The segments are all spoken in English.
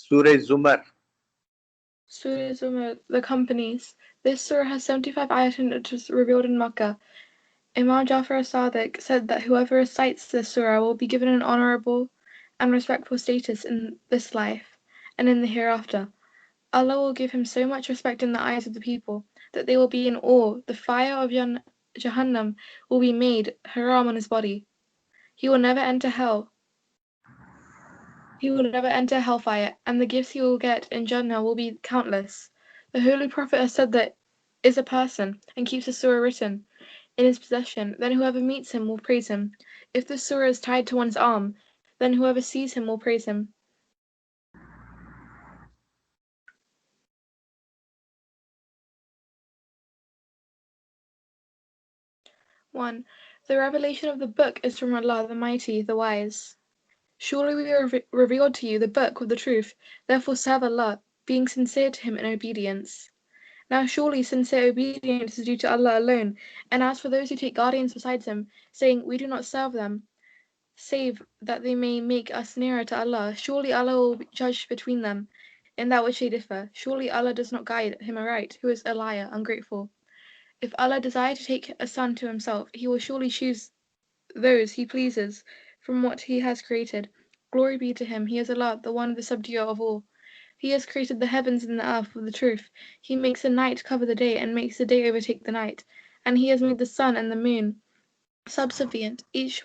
Surah Zumar. Surah Zumar, the companies. This surah has 75 ayat and it was revealed in Makkah. Imam Jafar as-Sadiq said that whoever recites this surah will be given an honorable and respectful status in this life and in the hereafter. Allah will give him so much respect in the eyes of the people that they will be in awe. The fire of Jahannam will be made haram on his body. He will never enter hell. He will never enter hellfire, and the gifts he will get in Jannah will be countless. The Holy Prophet has said that is a person and keeps the surah written in his possession, then whoever meets him will praise him. If the surah is tied to one's arm, then whoever sees him will praise him. One, the revelation of the book is from Allah, the Mighty, the Wise. Surely we revealed to you the book of the truth, therefore serve Allah, being sincere to Him in obedience. Now surely sincere obedience is due to Allah alone, and as for those who take guardians besides Him, saying, We do not serve them, save that they may make us nearer to Allah, surely Allah will judge between them in that which they differ. Surely Allah does not guide him aright, who is a liar, ungrateful. If Allah desire to take a son to Himself, He will surely choose those He pleases from what He has created. Glory be to Him, He is Allah, the one, the subduer of all. He has created the heavens and the earth with the truth. He makes the night cover the day and makes the day overtake the night. And He has made the sun and the moon subservient. Each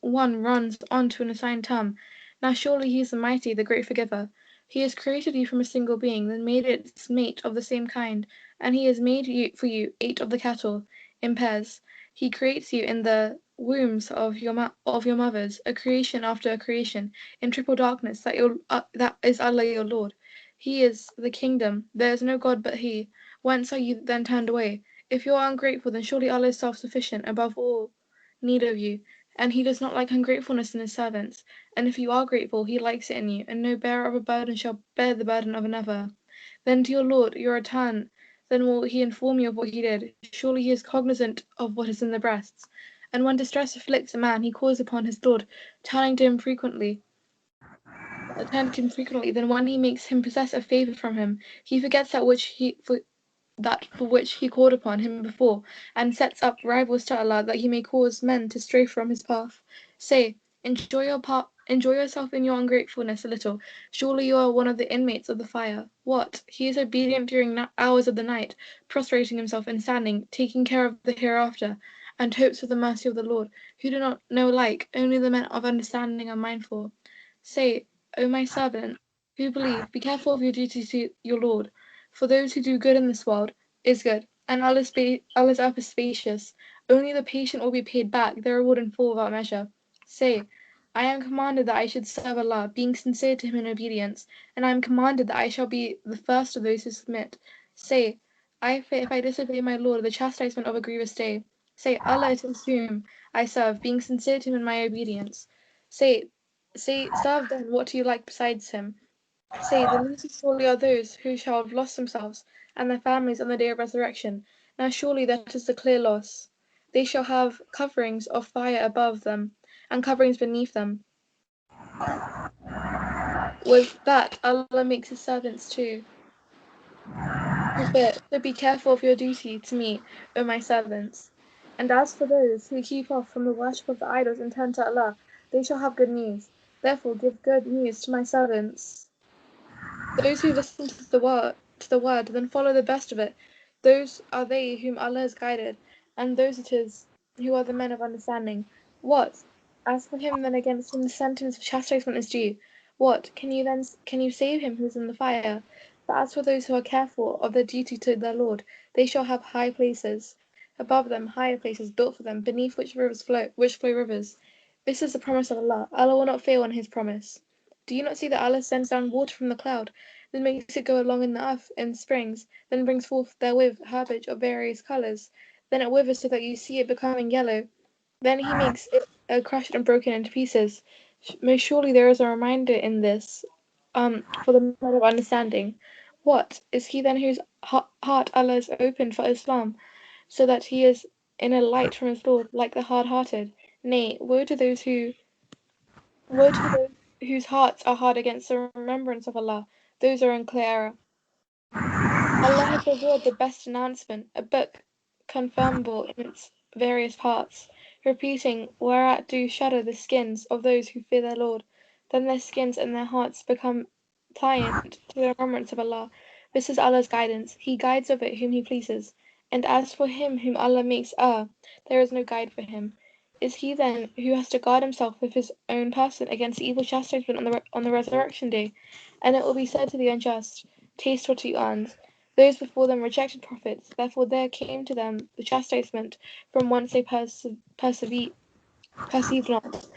one runs on to an assigned term. Now surely He is the Mighty, the Great Forgiver. He has created you from a single being, then made its mate of the same kind, and He has made for you 8 of the cattle in pairs. He creates you in the wombs of your mothers, a creation after a creation, in triple darkness. That is Allah your Lord. He is the kingdom. There is no God but He. Whence are you then turned away? If you are ungrateful, then surely Allah is self-sufficient, above all need of you, and He does not like ungratefulness in His servants. And if you are grateful, He likes it in you, and no bearer of a burden shall bear the burden of another. Then to your Lord your return, then will He inform you of what He did. Surely He is cognizant of what is in the breasts. And when distress afflicts a man, he calls upon his Lord, turning to him frequently. Then when He makes him possess a favour from Him, he forgets that for which he called upon Him before, and sets up rivals to Allah that He may cause men to stray from His path. Say, enjoy yourself in your ungratefulness a little. Surely you are one of the inmates of the fire. What? He is obedient during hours of the night, prostrating himself and standing, taking care of the hereafter, and hopes for the mercy of the Lord, who do not know like, only the men of understanding are mindful. Say, O my servant, who believe, be careful of your duty to your Lord. For those who do good in this world is good, and Allah's earth is spacious. Only the patient will be paid back their reward in full without measure. Say, I am commanded that I should serve Allah, being sincere to Him in obedience, and I am commanded that I shall be the first of those who submit. Say, I fear if I disobey my Lord the chastisement of a grievous day. Say, Allah it is whom I serve, being sincere to Him in my obedience. Say, serve then what do you like besides Him. Say, the least surely are those who shall have lost themselves and their families on the day of resurrection. Now surely that is the clear loss. They shall have coverings of fire above them, and coverings beneath them. With that Allah makes His servants too. So be careful of your duty to me, O my servants. And as for those who keep off from the worship of the idols and turn to Allah, they shall have good news. Therefore give good news to my servants. Those who listen to the word, then follow the best of it, those are they whom Allah has guided, and those it is who are the men of understanding. What? As for him then against whom the sentence of chastisement is due, what? Can you save him who is in the fire? But as for those who are careful of their duty to their Lord, they shall have high places. Above them higher places built for them, beneath which flow rivers. This is the promise of Allah. Allah will not fail in His promise. Do you not see that Allah sends down water from the cloud, then makes it go along in the earth in springs, then brings forth therewith herbage of various colours, then it withers so that you see it becoming yellow, then He makes it crushed and broken into pieces. Most surely there is a reminder in this, for the man of understanding. What is he then whose heart Allah has opened for Islam, so that he is in a light from his Lord, like the hard-hearted? Nay, woe to those whose hearts are hard against the remembrance of Allah, those are in clear error. Allah has revealed the best announcement, a book confirmable in its various parts, repeating, whereat do shudder the skins of those who fear their Lord, then their skins and their hearts become pliant to the remembrance of Allah. This is Allah's guidance. He guides of it whom He pleases. And as for him whom Allah makes err, there is no guide for him. Is he then who has to guard himself with his own person against evil chastisement on the resurrection day? And it will be said to the unjust, taste what you earned. Those before them rejected prophets, therefore there came to them the chastisement from whence they perceived not.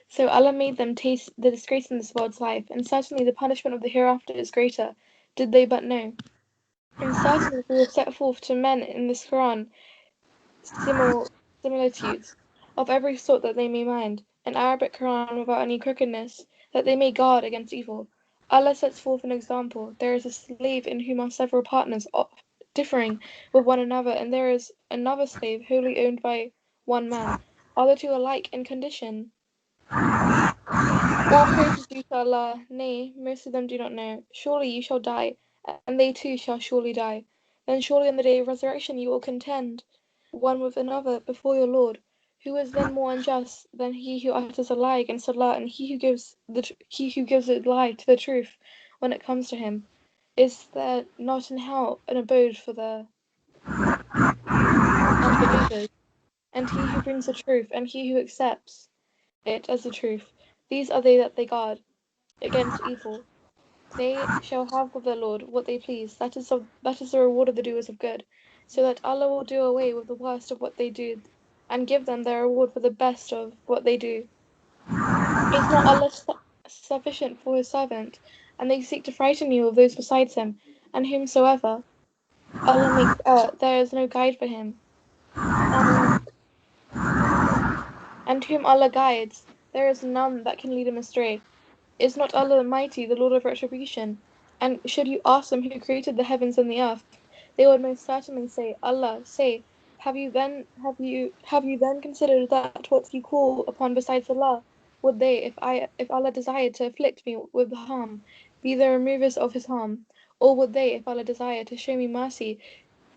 So Allah made them taste the disgrace in this world's life, and certainly the punishment of the hereafter is greater, did they but know. And certainly we will set forth to men in this Quran similitudes of every sort that they may mind, an Arabic Quran without any crookedness, that they may guard against evil. Allah sets forth an example. There is a slave in whom are several partners differing with one another, and there is another slave wholly owned by one man. Are the two alike in condition? All praise is due to Allah. Nay, most of them do not know. Surely you shall die, and they too shall surely die. Then surely on the day of resurrection you will contend one with another before your Lord. Who is then more unjust than he who utters a lie against Allah, and he who gives a lie to the truth when it comes to him? Is there not in hell an abode for the unbelievers? And he who brings the truth, and he who accepts it as the truth, these are they that they guard against evil. They shall have of their Lord what they please. That is the reward of the doers of good. So that Allah will do away with the worst of what they do, and give them their reward for the best of what they do. Is not Allah sufficient for His servant? And they seek to frighten you of those besides Him, and whomsoever Allah makes err, there is no guide for him. And whom Allah guides, there is none that can lead him astray. Is not Allah Almighty, the Lord of retribution? And should you ask them who created the heavens and the earth, they would most certainly say, Allah. Say, have you then considered that what you call upon besides Allah, would they, if Allah desired to afflict me with harm, be the removers of his harm? Or would they, if Allah desired to show me mercy,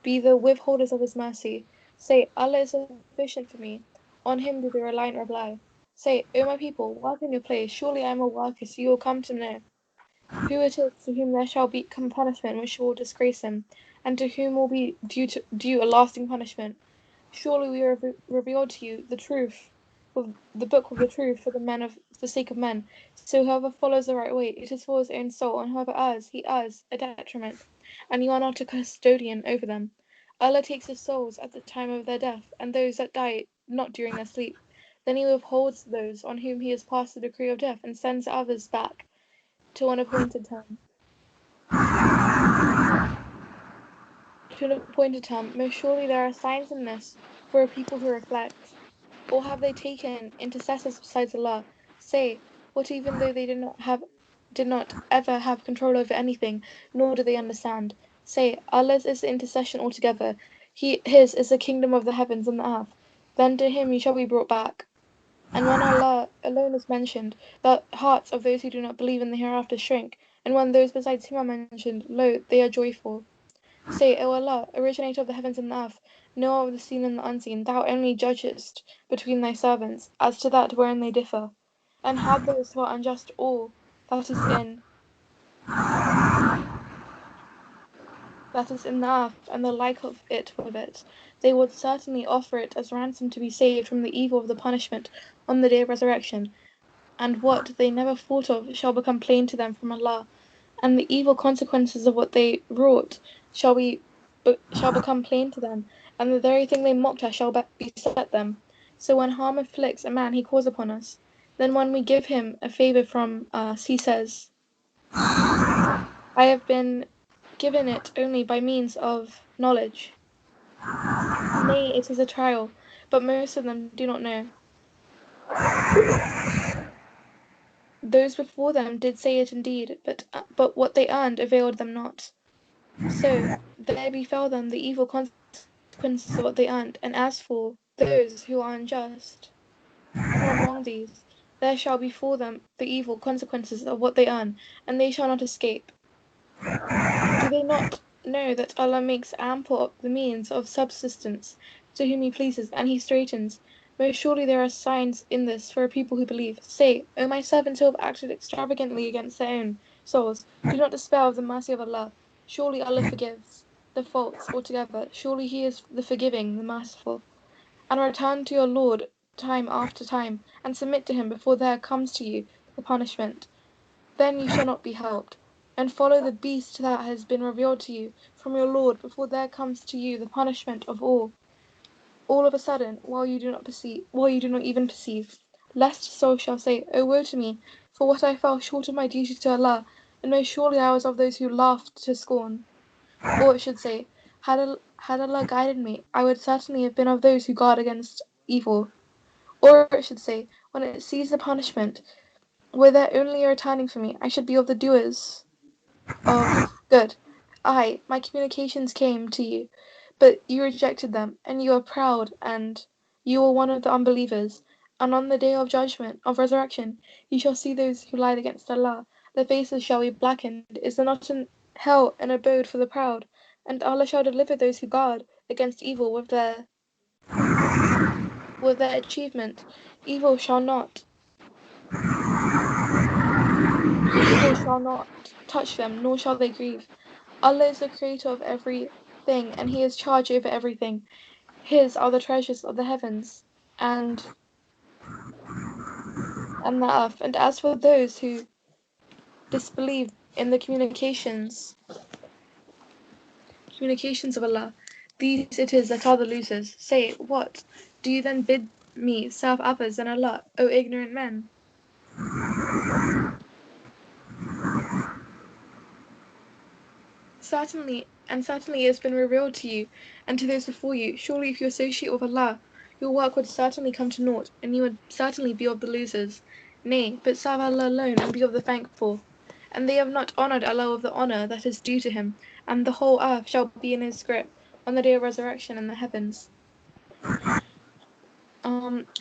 be the withholders of his mercy? Say, Allah is sufficient for me. On him do the reliant rely. Say, O my people, work in your place. Surely I am a worker, so you will come to know who it is to whom there shall come punishment which will disgrace him, and to whom will be due a lasting punishment. Surely we have revealed to you the truth, with the book of the truth for the sake of men. So whoever follows the right way, it is for his own soul, and whoever errs, he errs a detriment, and you are not a custodian over them. Allah takes the souls at the time of their death, and those that die not during their sleep. Then he withholds those on whom he has passed the decree of death, and sends others back to an appointed time. Most surely there are signs in this for a people who reflect. Or have they taken intercessors besides Allah? Say, what even though they did not ever have control over anything, nor do they understand? Say, Allah's is the intercession altogether. His is the kingdom of the heavens and the earth. Then to him you shall be brought back. And when Allah alone is mentioned, the hearts of those who do not believe in the hereafter shrink, and when those besides him are mentioned, lo, they are joyful. Say, O Allah, originator of the heavens and the earth, knower of the seen and the unseen, thou only judgest between thy servants, as to that wherein they differ. And had those who are unjust all that is in the earth, and the like of it with it, they would certainly offer it as ransom to be saved from the evil of the punishment on the day of resurrection. And what they never thought of shall become plain to them from Allah, and the evil consequences of what they wrought shall become plain to them, and the very thing they mocked at shall beset them. So when harm afflicts a man, he calls upon us. Then when we give him a favour from us, he says, I have been given it only by means of knowledge. Nay, it is a trial, but most of them do not know. Those before them did say it indeed, but what they earned availed them not. So there befell them the evil consequences of what they earned. And as for those who are unjust from among these, there shall befall them the evil consequences of what they earn, and they shall not escape. Do they not know that Allah makes ample the means of subsistence to whom He pleases, and He straightens? Most surely there are signs in this for a people who believe. Say, O my servants who have acted extravagantly against their own souls, do not despair of the mercy of Allah. Surely Allah forgives the faults altogether. Surely He is the forgiving, the merciful. And return to your Lord time after time, and submit to Him before there comes to you the punishment. Then you shall not be helped. And follow the beast that has been revealed to you from your Lord before there comes to you the punishment of all of a sudden, while you do not even perceive. Lest a soul shall say, O woe to me, for what I fell short of my duty to Allah, and most surely I was of those who laughed to scorn. Or it should say, had Allah guided me, I would certainly have been of those who guard against evil. Or it should say, when it sees the punishment, were there only a returning for me, I should be of the doers of good. My communications came to you, but you rejected them, and you are proud, and you are one of the unbelievers. And on the day of judgment, of resurrection, you shall see those who lied against Allah. Their faces shall be blackened. Is there not in hell an abode for the proud? And Allah shall deliver those who guard against evil with their achievement. Evil shall not touch them, nor shall they grieve. Allah is the creator of everything, and He has charge over everything. His are the treasures of the heavens and the earth. And as for those who disbelieve in the communications of Allah, these it is that are the losers. Say, what? Do you then bid me serve others than Allah, O ignorant men? Certainly it has been revealed to you and to those before you. Surely if you associate with Allah, your work would certainly come to naught, and you would certainly be of the losers. Nay, but serve Allah alone and be of the thankful. And they have not honoured Allah with the honour that is due to Him, and the whole earth shall be in His grip on the day of resurrection in the heavens.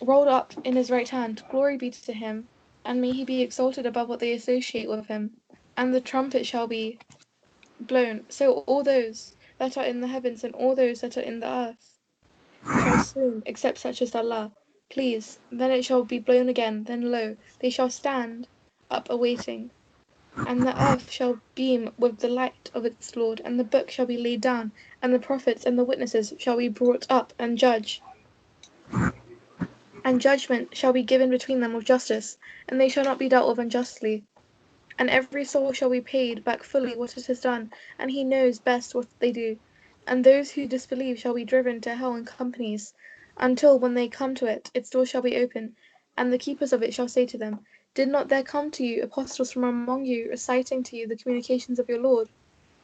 Rolled up in His right hand, glory be to Him, and may He be exalted above what they associate with Him. And the trumpet shall be blown, so all those that are in the heavens and all those that are in the earth shall swoon, except such as Allah please. Then it shall be blown again, then lo, they shall stand up awaiting. And the earth shall beam with the light of its Lord, and the book shall be laid down, and the prophets and the witnesses shall be brought up and judge. And judgment shall be given between them with justice, and they shall not be dealt with unjustly. And every soul shall be paid back fully what it has done, and He knows best what they do. And those who disbelieve shall be driven to hell in companies, until when they come to it, its doors shall be open, and the keepers of it shall say to them, Did not there come to you apostles from among you, reciting to you the communications of your Lord,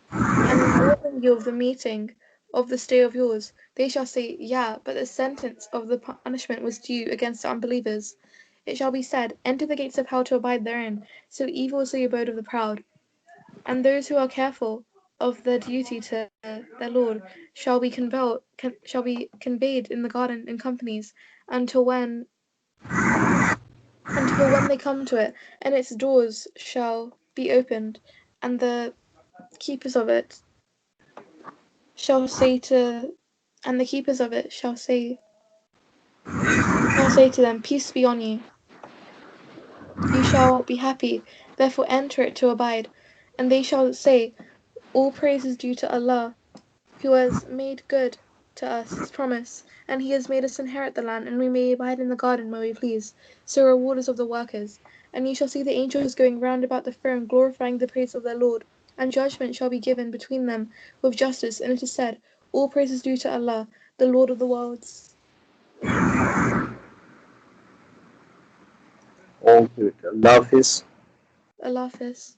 and informing you of the meeting of this day of yours? They shall say, Yeah, but the sentence of the punishment was due against the unbelievers. It shall be said, Enter the gates of hell to abide therein, so evil is the abode of the proud. And those who are careful of their duty to their Lord shall be conveyed in the garden in companies until when they come to it, and its doors shall be opened, and the keepers of it shall say to them, Peace be on you. You shall be happy, therefore enter it to abide. And they shall say, All praise is due to Allah, who has made good to us His promise, and He has made us inherit the land, and we may abide in the garden where we please. So rewarders of the workers. And you shall see the angels going round about the throne, glorifying the praise of their Lord. And judgment shall be given between them with justice. And it is said, All praise is due to Allah, the Lord of the worlds. All good. Allah Hafiz. Allah Hafiz.